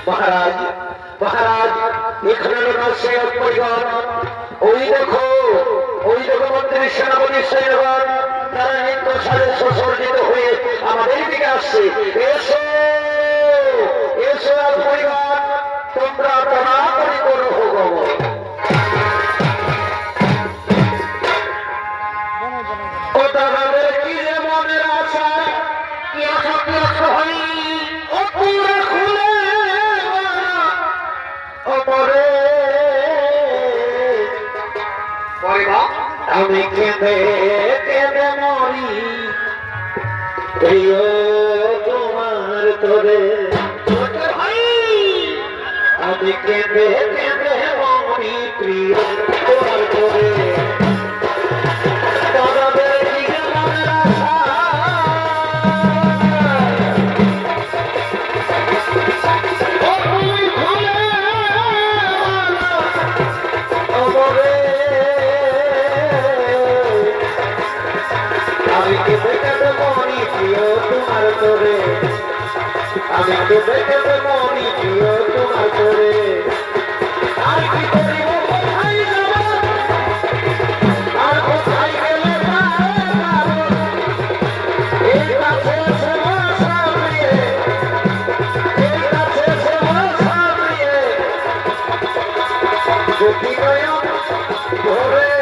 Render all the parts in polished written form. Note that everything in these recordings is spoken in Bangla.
महाराज महाराज मंत्री सेनापति सैन्यगण तारा नित्य सारे ससर्जित हुए दिखे आसছে एसो एसो परिवार তোমরা তাড়াতাড়ি করো আমি কেঁদে কেঁদে মরি প্রিয় তোমার তোরে আমি কেঁদে কেঁদে মরি প্রিয় তোমার তোরে আমি তো দেখে মনি প্রিয় তোমার করে আর কি করিব কোথায় যাব আর কোথায় গেলে এই কাছে সামনে এই কাছে সামনে যদি নয়ন ধরে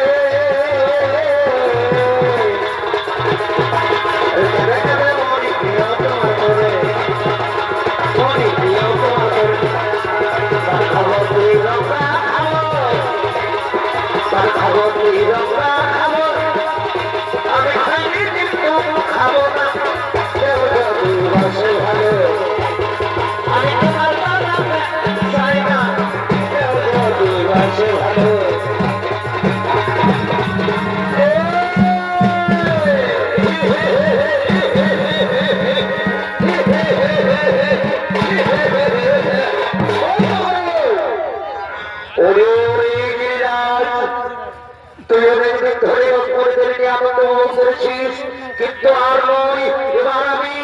কিন্তু আর নয় এবার আমি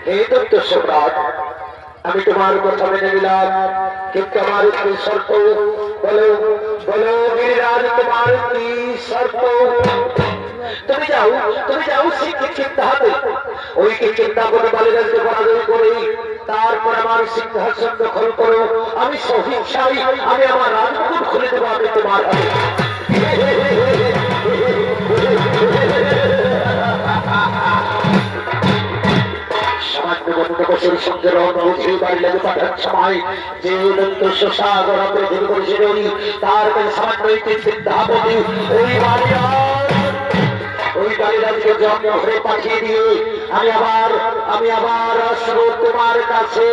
এই দত্ত সম্রাট আমি তোমার কথা মেনে নিলাম কিন্তু আমার একটি শর্ত বলো বলো গিরিরাজ তোমার কি শর্ত তুমি যাও চিন্তা হবে ওই কি চিন্তা করে বালিরাজকে পরাজয় করে তারপর আমার সিংহাসন দখল করো আমি সহিংসাই আমি আমার রাজপুত খুলে দেবো আমি তোমার হাতে তার সামান্য সিদ্ধাপতি ওই বালিরাজকে জন্ম হয়ে পাঠিয়ে দিয়ে আমি আবার আসবো তোমার কাছে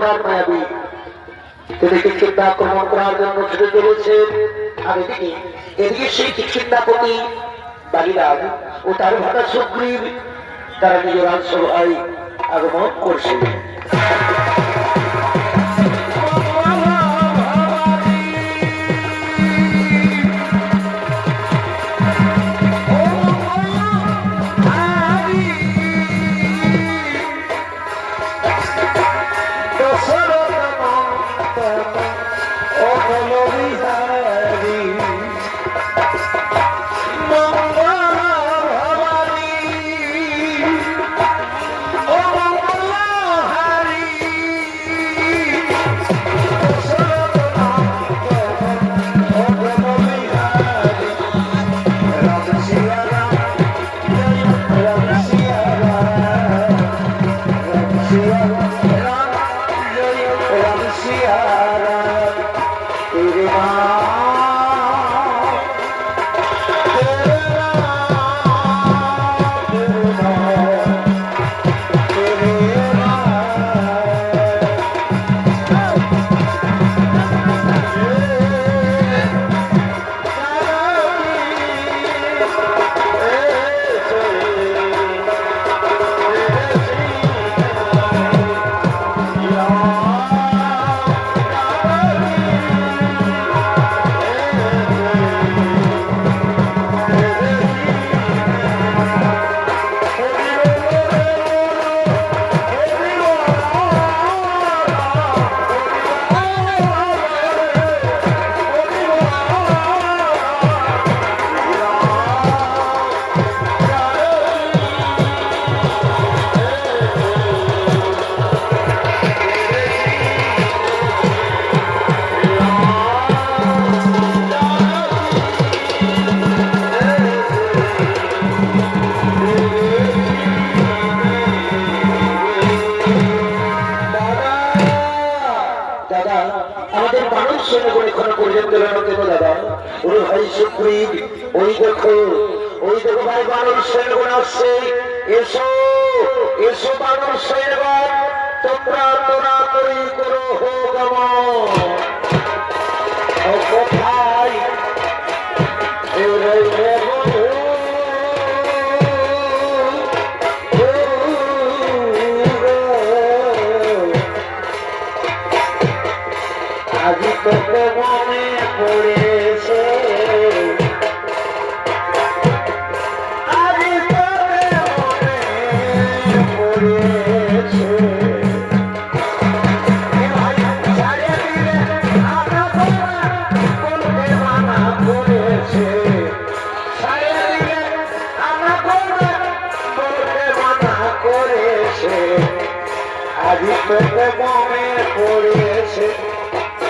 ত্রিপুরার মায়াবী তিনি কিষ্কিন্ধা আক্রমণ করার জন্য ছুটে চলেছে। আর এদিকে সেই কিষ্কিন্ধাপতি বালিরাজ ও তার ভাতা সুগ্রীব তারা নিজের রাজসভায় আগমন করছে।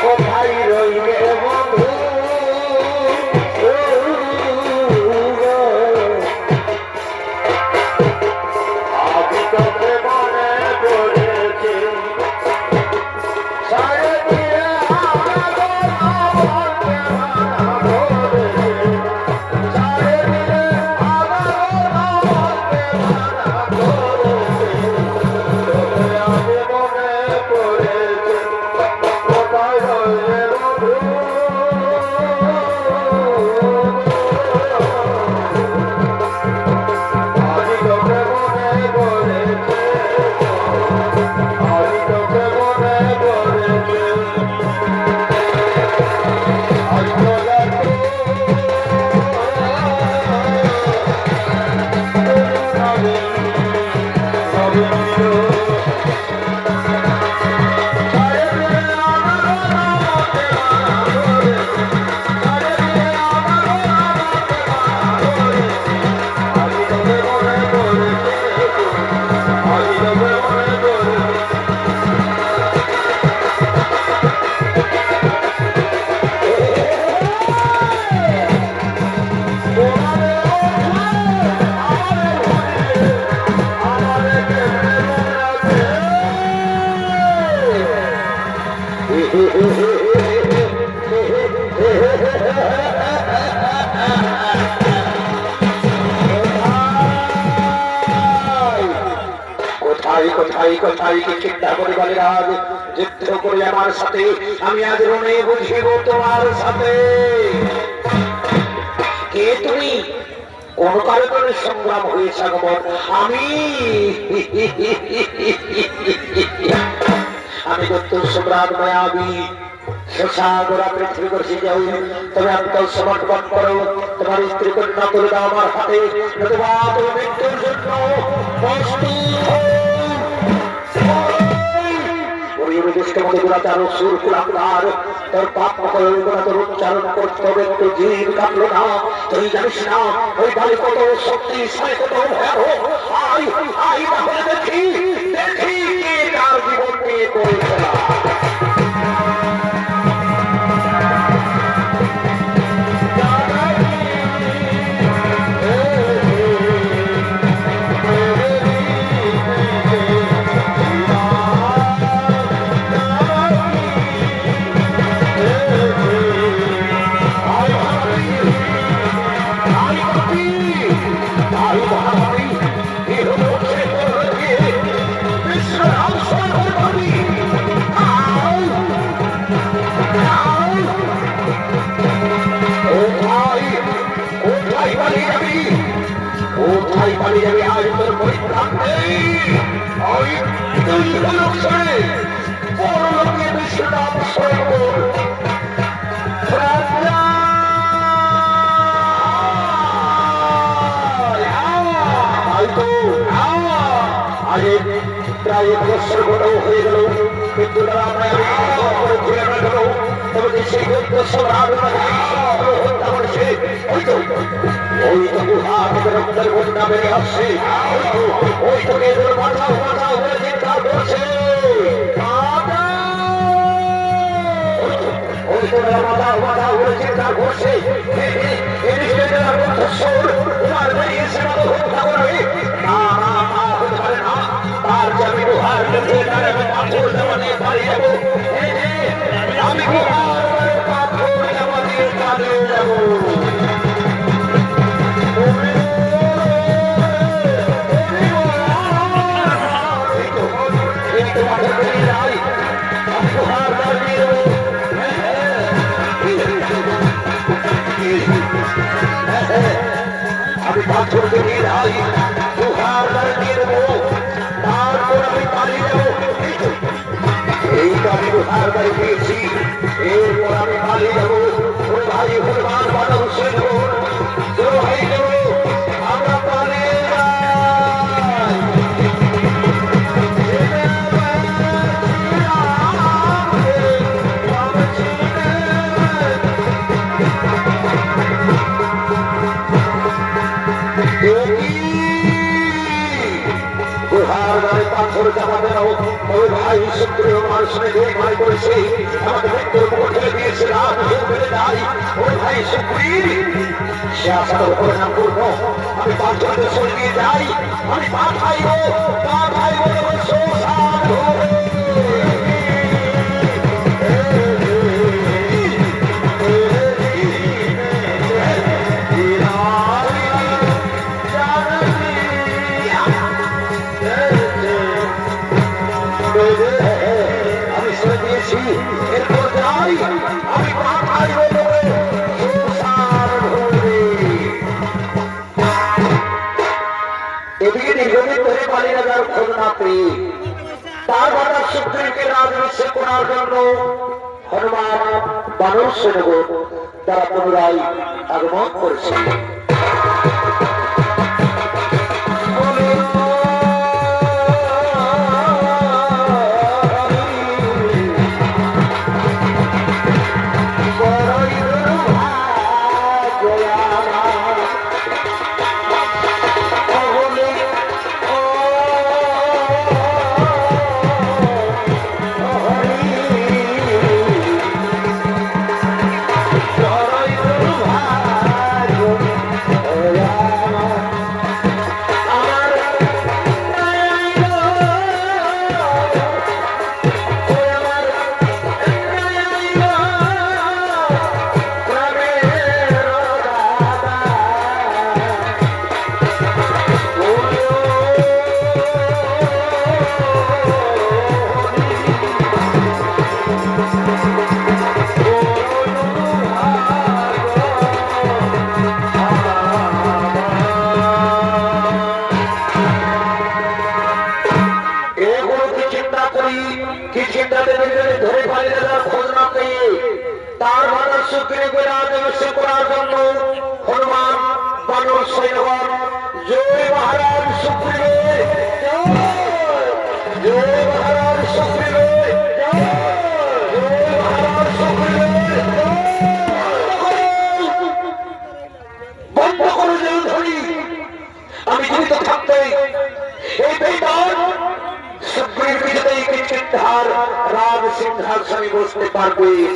কোথায় রইবে বন্ধু কোথায় কোথায় কোথায় কি চিন্তা করে বলে রাজ যুদ্ধ করে আমার সাথে আমি আজ রণে বুঝিব তোমার সাথে। কে তুমি? কোন কারণে সংগ্রাম হয়েছে আগমন? আমি আমি দত্ত সম্রাট মায়াবী গোড়া পৃথিবী করছি যাও, তবে অন্তর সমর্পণ করো, তোমার স্ত্রী কন্যা করে দাও আমার হাতে, নতুবা তুমি মৃত্যুর জন্য উচ্চারণ করতে হবে, একটু জীব কাঁপলো না, তুই জানিস না ওই বাড়ি কত শক্তি কত দেখি দেখি তার জীবন নিয়ে করে ফেলা। প্রায় 1 বছর হয়ে গেল, কিন্তু সেই ওই তো রক্তের বন্যা বেড়ে আসছে, ওই তো মাথা মাথা হয়ে চিন্তা করছে, ওই তো মাথা মাথা হয়ে চিন্তা করছে তার জামি গুহার আমি পাথর জমাতে পালিয়ে যাবো। আমি পাথর দিয়ে যাই, গুহার দিয়ে দেবো, তারপর আমি পালিয়ে যাবো। এই তো আমি গুহার বাড়ি পেয়েছি, এরপর আমি পালিয়ে যাবো। ওর ভাই হনুমান বাধা বসে দেবো, ভাই দেবো, আমরা পালিয়ে যাই। পাথর জামাতে ওই ভাই সুপ্রিয় মানুষের ভাই করেছে, আমাকে মৃত্যুর মুখ ঠেলে দিয়েছে, রাত বেড়ে যায়। ওই ভাই সুপ্রিয় সে আসার উপরে নাম করবো, আমি পাথরকে সরিয়ে যাই, আমি পাঠাইব এরপর যাই, আমি পাঠাইব এদিকে দীর্ঘদিন ধরে পালিয়ে যাওয়ার খোঁজ না পেয়ে তার হঠাৎ সুগ্রীবকে রাজবংশে করার জন্য হনুমান বানর সেনাগণ তারা পুনরায় আগমন করেছে।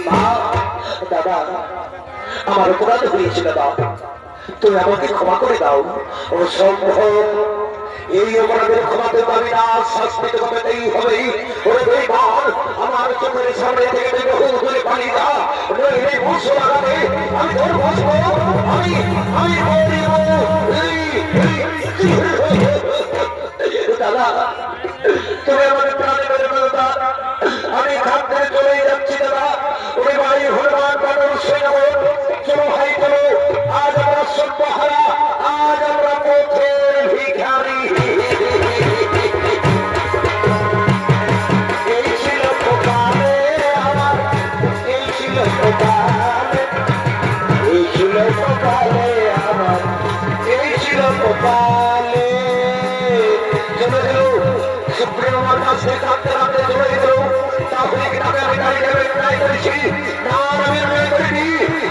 মা দাদা আমার অপরাধ হয়েছে দাদা, তুমি আমাকে ক্ষমা করে দাও। ও সম্ভব এই অপরাধের ক্ষমাতে পারি না, শাস্তি তো পেতেই হবে। ওরে বেঈমান, আমার চোখের সামনে থেকে তুই বহু দূরে পালিয়ে যা, নইলে বসো লাগাবে আমি তোর বসবো, আমি মরিব। দাদা তুমি আমাকে প্রাণে মেরে ফেলো দাদা, আমি খাপ থেকে চলেই যাচ্ছি দাদা। ওরে ভাই হনুমান বানর সেনা, চলো ভাই চলো, আজ আমরা সর্বহারা, আজ আমরা পথের ভিখারি। এই ছিল কপালে আমার, এই ছিল কপালে, এই ছিল কপালে আমার, এই ছিল কপালে। চলে গেল সুপ্রিম আমার কাছে কাঁদতে কাঁদতে চলে গেল। তাহলে কি তাকে আমি গাড়ি দেবে ট্রাই করেছি না, আমি মনে করিনি,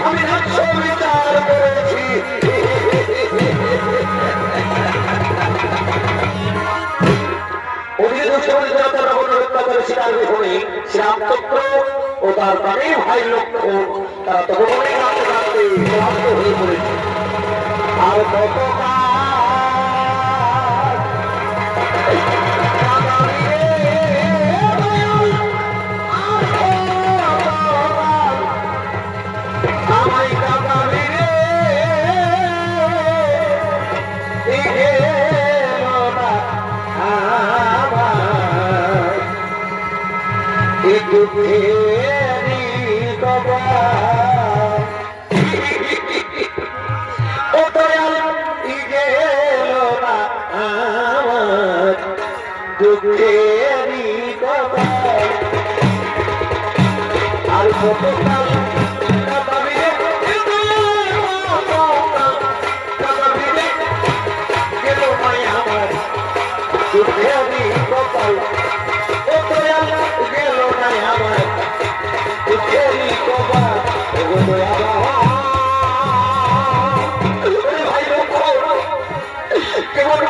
আমি রাজ্য বিচার করেছি। শ্রীরামচন্দ্র ও তার প্রাণের ভাই লক্ষ্মণ তারা তখন কাঁদতে কাঁদতে ক্লান্ত হয়ে পড়েছে। আর কত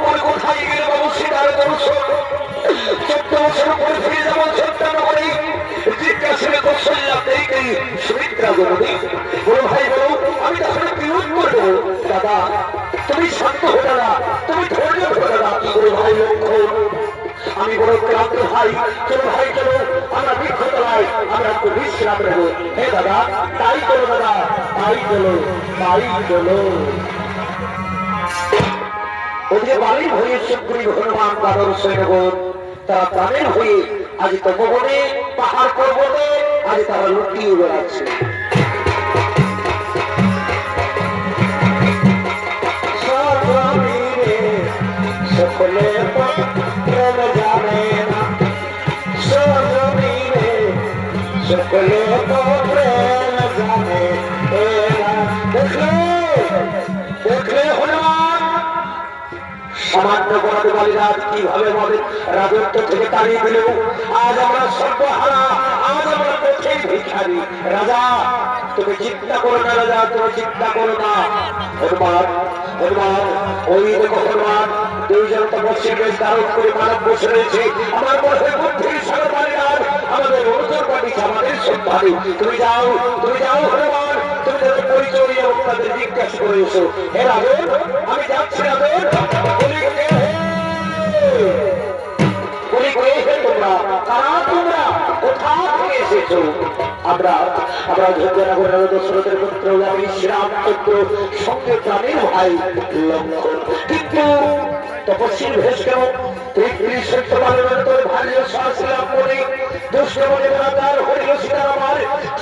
আর কোথায় গেলে বাবু সেটার দর্শক 14 বছর পরে ফিরে যাবো সন্তান করে জিজ্ঞাসা কৌশল্যাতেই গেই সুমিত্রা জননী। বলো ভাই বলো, আমি তাহলে বিরোধ করবো। দাদা তুমি শান্ত হতে না, তুমি ধৈর্য ধরে না। কি করে ভাই লক্ষ্মণ, আমি বড় ক্লান্ত ভাই, চলো ভাই চলো আমরা বৃক্ষতলায় আমরা একটু বিশ্রাম নেব। হে দাদা তাই চলো, দাদা তাই চলো, তাই চলো। ওদিকে বাড়ির হয়ে সুগ্রীব হনুমান বানর সৈন্যগণ তারা প্রাণের হয়ে আজ তপবনে পাহাড় পর্বতে আজ তারা লুটিয়ে বেড়াচ্ছে। সকলে প্রেম জানে না, সকলে প্রেম জানে। দেখলে দেখলে হনুমান সামান্য বড় বালিরাজ কিভাবে আমাদের রাজত্ব থেকে তাড়িয়ে দিল। আজ আমরা সর্বহারা, আজ আমরা পথের ভিখারি। রাজা তুমি চিন্তা করো না, রাজা তুমি চিন্তা করো না। হনুমান হনুমান ওই দেখো হনুমান, দুইজন তো বসে বেশ দারুণ করে মানব বসে রয়েছে। আমার বসে বুদ্ধির সাগর বালিরাজ আমাদের অর্জুন পাঠিয়েছে, আমাদের সন্ধানে। তুমি যাও হনুমান, তুমি তাদের পরিচয় এবং তাদের জিজ্ঞাসা করে এসো। হে রাজন আমি যাচ্ছি রাজন। তোমরা কারা, তোমরা কোথা থেকে এসেছো? আমরা দশরথের পুত্র শ্রীরামচন্দ্র সঙ্গে প্রাণের ভাই লক্ষ্মণ। কিন্তু তপস্বীর ভেষ কেন? তুই সত্য পালনের তোর ভার্য সাহসিলাম মনে দুষ্ট মনে বেড়াতার হরিল সীতার আমার,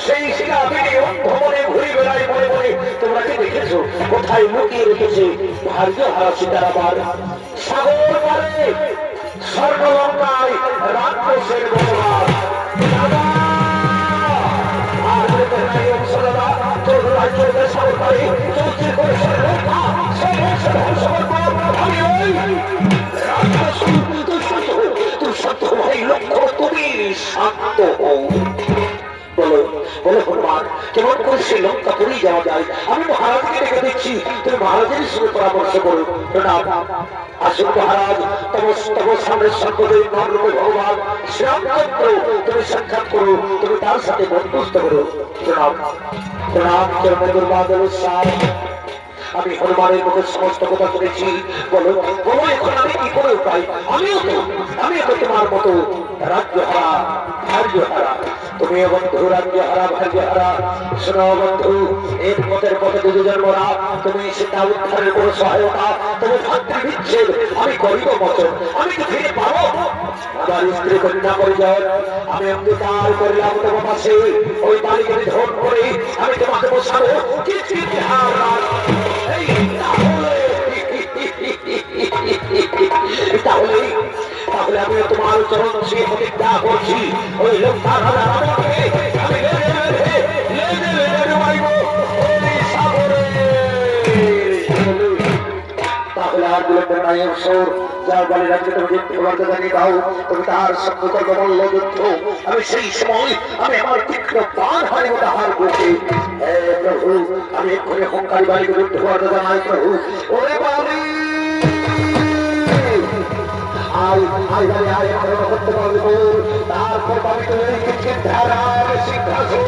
সেই সীতা বিনি ভ্রমণে ঘুরি বেড়াই মনে মনে। তোমরা কি দেখেছো কোথায় লুকিয়ে রেখেছে ভার্য হারা সীতার আমার? সাগর পারে স্বর্গলঙ্কায় রাক্ষসের বসবাস। তুমি শান্ত হও, বলো বলে হনুমান কেমন করে শ্রীলঙ্কাপুরী যাওয়া যায়? আমি মহারাজকে ডেকে দিচ্ছি, তুমি মহারাজের সঙ্গে পরামর্শ করো। আসুন মহারাজ, তব সামনে সর্বদেব নররূপে ভগবান শ্রীরামচন্দ্র তুমি সাক্ষাৎ করো, তুমি তার সাথে বন্ধুস্থ করো। প্রণাম প্রণাম চরণে দুর্বাদল সার। আমি হনুমানের মুখে সমস্ত কথা শুনেছি। বলো বলো এখন আমি কি করে উপায়? আমিও তো তোমার মতো রাজ্য হারা ভার্য হারা। তুমিও বন্ধু রাজ্য হারা ভার্য হারা। শোনো বন্ধু, এর পথের পথে দুজন মরা, তুমি সেটা উদ্ধারের কোনো সহায়তা, তুমি ভাতৃ বিচ্ছেদ, আমি করিব বচন, আমি তো ফিরে পাবো আমার স্ত্রী কন্যা পরিজন। আমি অঙ্গীকার করলাম তোমার পাশে ওই বাড়িকে ধন করে আমি তোমাকে বসাবো। তাহলে আমি তোমার চরণ ছুঁয়ে প্রতিজ্ঞা করছি, ওই লঙ্কার তাহলে আর বিলম্ব নাই। অবসর যার বলে রাজ্যে তুমি জিততে পারতে জানি দাও, তুমি তার সঙ্গে করবো মল্ল যুদ্ধ। আমি সেই সময় আমি আমার তীক্ষ্ণ প্রাণ হারিব তাহার বুকে। হে প্রভু, আমি এক্ষুনি হংকারী বাড়িকে যুদ্ধ করতে জানাই প্রভু। ওরে বাড়ি করতে পারবো, তারপর আমি তুমি ধারার সিংহাসন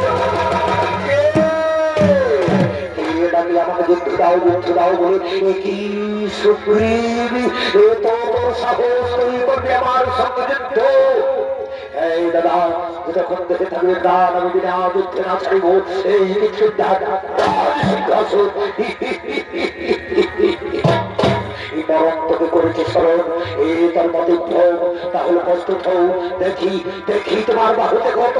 আমাকে যুদ্ধ দাও যুদ্ধ দাও বলে কি সুগ্রীব এত সাহস তৈরি করবে আমার সঙ্গে যুদ্ধ? এই দাদা, যতক্ষণ দেখে থাকবে প্রাণ আমি বিনা যুদ্ধে না ছাড়ব এই সিংহাসন। মরণ তোকে করেছে স্মরণ, এই তার মত তাহলে প্রস্তুত হও। দেখি দেখি তোমার বাহুতে কত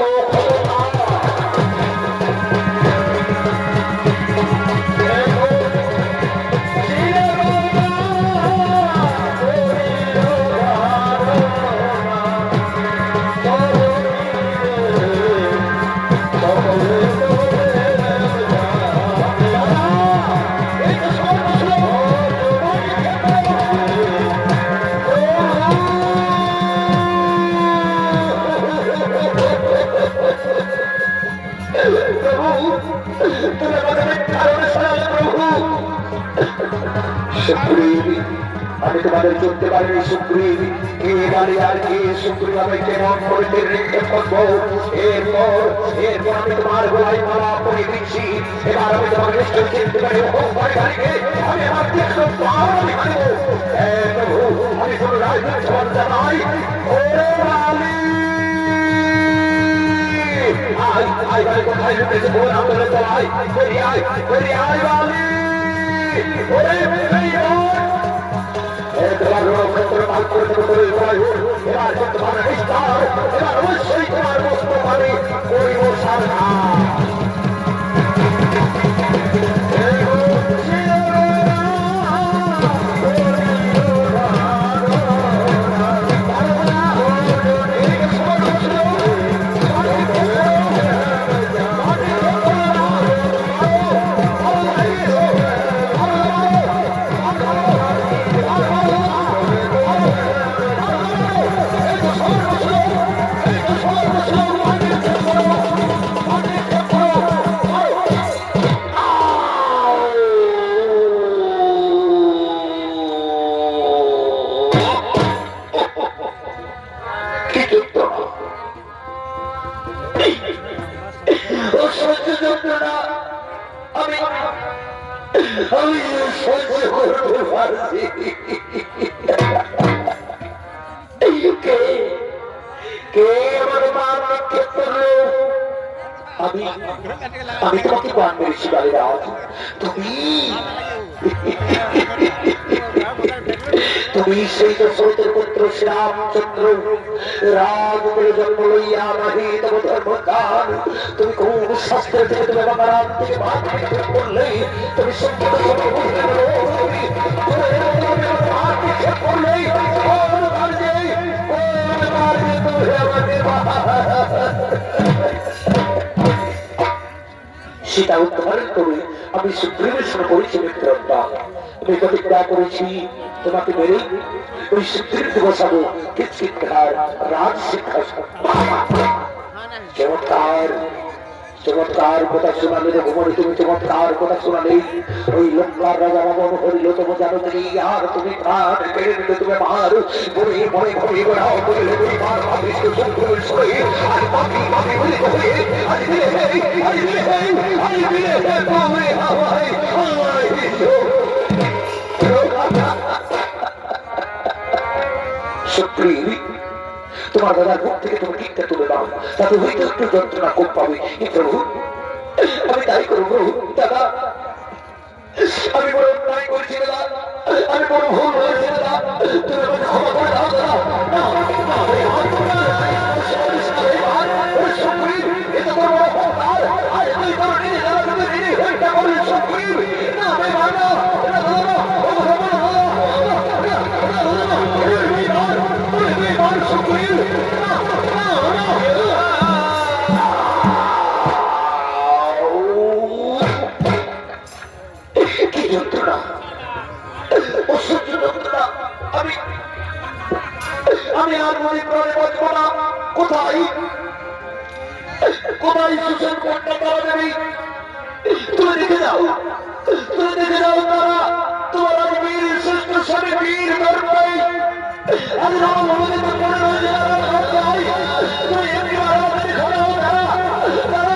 আমি তোমাদের চলতে পারিনি সুগ্রীব। কে বাড়ি আর কে সুগ্রীব আমি কেমন করে রেখে থাকবো? এরপর আমি তোমার গোলায় মালা পরে দিচ্ছি। এবার আমি তোমার নিশ্চয় চিনতে পারি আমি আমার তীক্ষ্ণ প্রাণ আমি হারিব। প্রভু, আমি কোন রাজনীতি জানাই কোথায় লুটেছে বোন আন্দোলন চালাই আয় বালি তোমার ক্ষেত্রে ভাগ করে এবার তোমার বিস্তার, এবার অবশ্যই তোমার বস্তু পাবে করিব সাধনা। আমি তোমাকে প্রাণ মেরেছি বালিরাজ, তুমি সেই দশরথের পুত্র শ্রীরামচন্দ্র রাম বলে জন্ম লইয়া নাহি তব ধর্মদান। তুমি কোন শাস্ত্র থেকে তুমি বাবার থেকে করলে তুমি সীতা উদ্ধারের করে আমি সুগ্রীবের সঙ্গে করেছি মিত্রতা। আমি প্রতিজ্ঞা করেছি তোমাকে মেরে ওই সুগ্রীবকে বসাবো কিৎকার রাজ শিক্ষা। চমৎকার চমৎকার কথা শোনালে ভুবনে, তুমি চমৎকার কথা শোনালে। ওই লঙ্কার রাজা রাবণ হরিল তবু জানো তুমি, আর তুমি প্রাণ কেড়ে নিলে তুমি মার বলে মনে ঘরে গোড়াও বলে তুমি মার ভাবিস শত্রুর সরে আজ পাখি পাখি বলে হয়ে আজ দিলে আজ দিলে আজ দিলে তুমি হাওয়ায় হাওয়ায় সুপ্রিয় তোমার দাদার মুখ থেকে তুমি ঠিকটা তুলে দাও, তাতে হয়তো একটু যন্ত্রণা কম পাবে। প্রভু আমি তাই করবো দাদা, আমি বড় অন্যায় করছি দাদা, আমি বড় ভুল হয়েছে দাদা, তুমি আমাকে ক্ষমা করে দাও দাদা। আমি আর মনে প্রাণে বাঁচবো না। কোথায় কোথায় সুশীল কোনটা তারা দেবী, তুমি দেখে যাও, তুমি দেখে যাও তারা তোমার আজ বীর শ্রেষ্ঠ স্বামী বীর দরবাই আজ রাম মনে তো মনে রয়েছে তুমি এমনি আমাদের ঘরে তারা তারা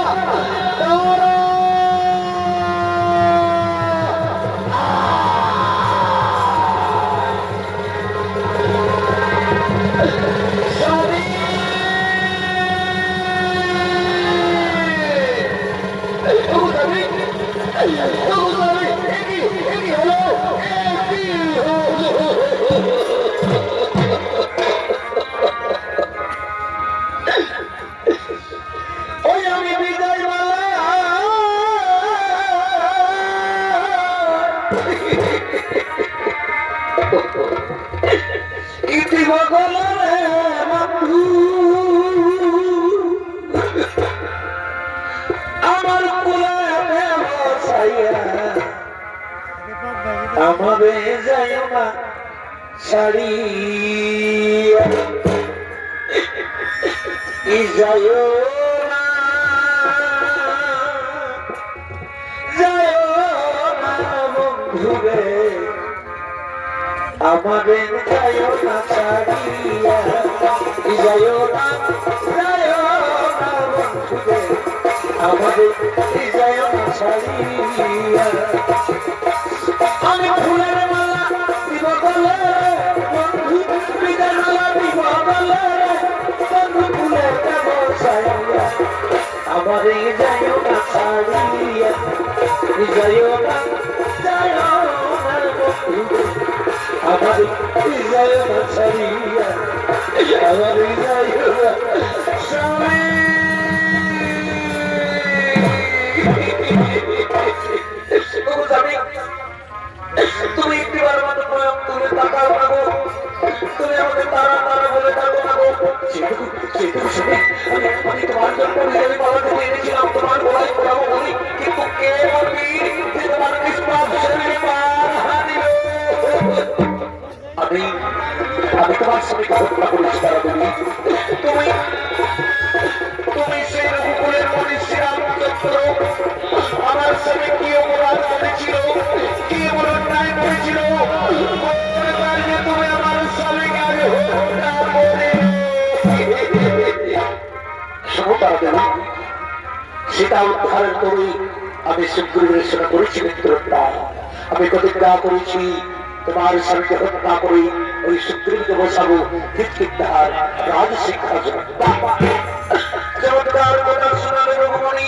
আমাবে যায় না ছাড়িয়া যায় না যায় না বন্ধুরে, আমাবে যায় না ছাড়িয়া যায় না যায় না বন্ধুরে, আমাবে যায় না ছাড়িয়া। আমি ফুলের মালা দিব গলে বন্ধু, বিদায় মালা দিব গলে বন্ধু, ফুলের বসাইয়া আমারে যাইও না ছাড়িয়া যাইও না যাইও না বন্ধু, আমারে যাইও না ছাড়িয়া আমারে যাইও না ছাড়িয়া। তুমি একটিবার মতো প্রয়োগ তুমি তাকাও না গো, তুমি আমাকে তারা তারা বলে থাকো না গো। আমি তোমার জন্য নিজের বাবা থেকে এনেছিলাম তোমার গলায় পড়াবো বলি, কিন্তু কে বলবি যে তোমার নিষ্পাপ শরীরে পা দিল। আমি আমি তোমার স্বামীকে হত্যা করেছি তারা বলি, তুমি তুমি সেই রঘুকুলের মনে শ্রীরামচন্দ্র আমার স্বামী কি অপরাধ করেছিল, কি এমন অন্যায় করেছিল, তুমি আমার স্বামীকে আগে হত্যা করে সেটা উদ্ধারের করে আমি সুগ্রীবের সঙ্গে করেছি মিত্রতা। আমি প্রতিজ্ঞা করেছি তোমার স্বামীকে হত্যা করে ওই সুগ্রীবকে বসাবো কীর্তিদার রাজ শিক্ষা চমৎকার কথা শোনালে রঘুমণি,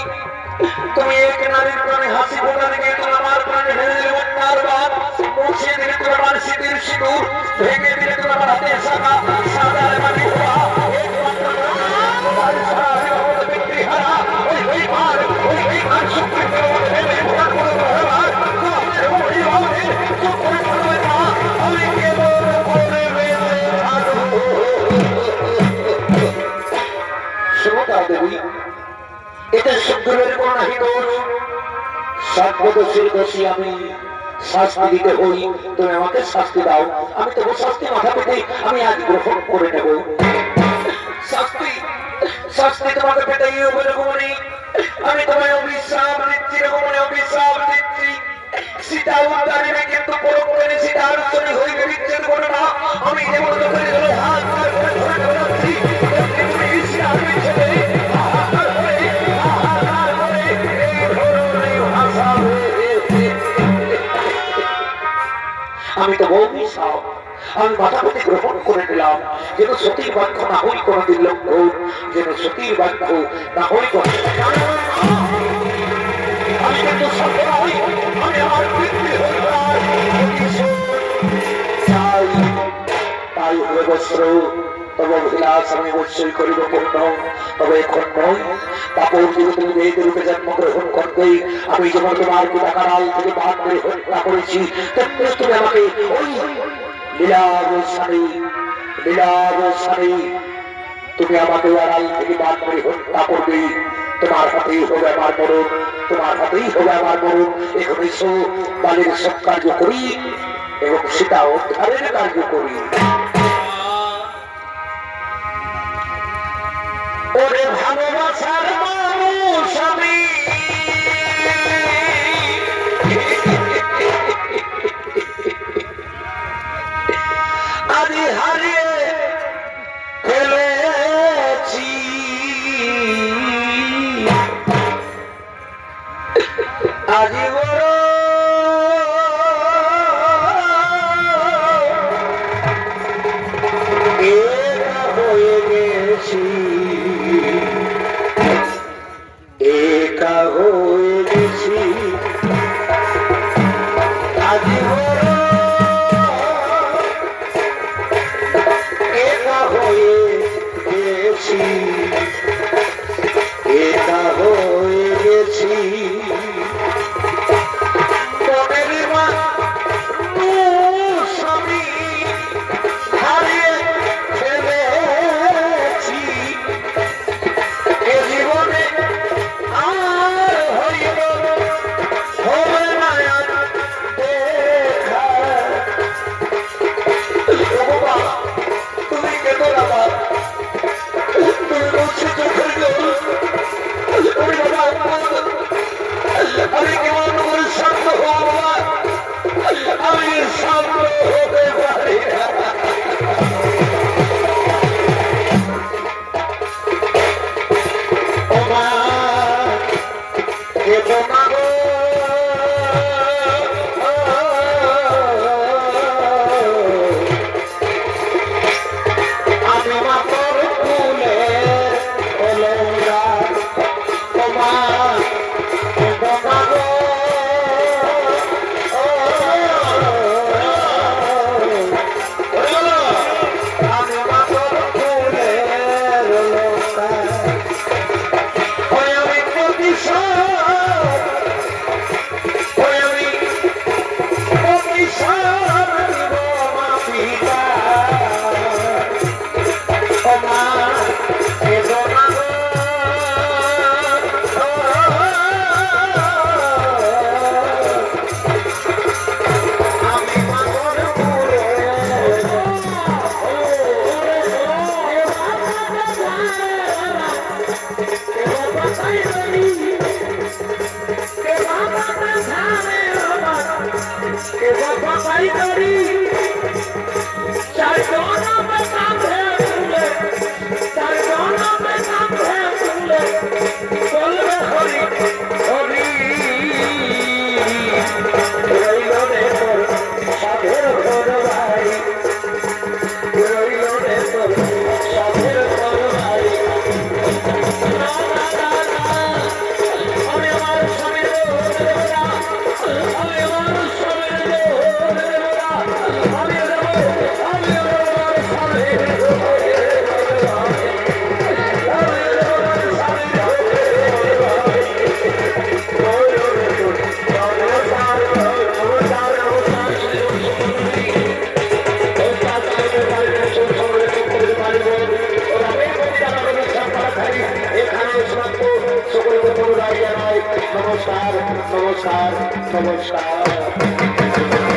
তুমি এক নারীর প্রাণে হাসি ফোটা দিকে তুমি আমার প্রাণে ঢেলে দিলে বন্যার বাদ, মুছিয়ে দিলে তুমি আমার শীতের সিঁদুর, ভেঙে দিলে তুমি আমার হাতে শাখা সাদা মাটি ধোয়া এতে সুগ্রীবের কোন নাহি দোষ, সর্বদোষের দোষী আমি, শাস্তি দিতে হই, তুমি আমাকে শাস্তি দাও। আমি তবু শাস্তি মাথা পেতে আমি আজ গ্রহণ করে নেব। শাস্তি শাস্তি তোমাকে পেতেই হবে রঘুমণি, আমি তোমায় অভিশাপ দিচ্ছি, রকমের অভিশাপ দিচ্ছি। সীতা উদ্ধারে কিন্তু পরক্ষণে সীতার সঙ্গে হইবে বিচ্ছেদ করো না। আমি যেমন করে হাত করে ধরে ধরাচ্ছি, তুমি সীতার বিচ্ছেদে হাহাকার করে এই ধরনের ভাষা। আমি তো অভিশাপ, আমি মাথা প্রতি গ্রহণ করে নিলাম, যেন সতীর বাক্য না হই কোনদিন লক্ষ্য, যেন সতীর বাক্য না হই আমি কিন্তু সফল হই, আমি আমার বৃদ্ধি হই চাই। তাই হয়ে বস্ত্র তব অভিলাষ আমি অবশ্যই করিব পূর্ণ, তবে এখন নয়। তারপর যদি তুমি মেয়েদের রূপে জন্মগ্রহণ করবে, আমি যেমন তোমার পিতা কারাল থেকে বাদ করে হত্যা করেছি, তেমনি তুমি আমাকে ওই লীলাবসানে তুমি আমাকে আড়াল থেকে বাদ করে হত্যা করবে। তোমার হাতেই হবে আমার মরণ, তোমার হাতেই হবে আমার মরণ। এখন এসো বালের সব কার্য করি এবং সেটা উদ্ধারের কার্য করি। ওরে ভালোবাসার মানুষ আমি, আজি হারিয়ে ফেলেছি, আজি বড় একা হয়ে গেছি, একা হয়ে গেছি, আজি বড় একা হয়ে গেছি, একা হয়ে গেছি। মনের মানুষ আমি হারিয়ে ফেলেছি, এ জীবনে আর হইব হবে না আর দেখা। বাবা তুমি কেঁদো না, তুমি বলছি চোখের জল, তুমি বাবা আমি কেমন করে শান্ত হব, আমি শান্ত হতে পারি না। ও মা কেঁদো না গো, আমি মাতর ফুলে অলঙ্কা, ও মা কেঁদো না গো, আমি মাতর ফুলে অলঙ্কা। আমি প্রতিশোধ, আমি প্রতিশোধ দিব মা পিতা, ও মা কেঁদো না গো, আমি মাতর ফুলে নমস্কার নমস্কার নমস্কার।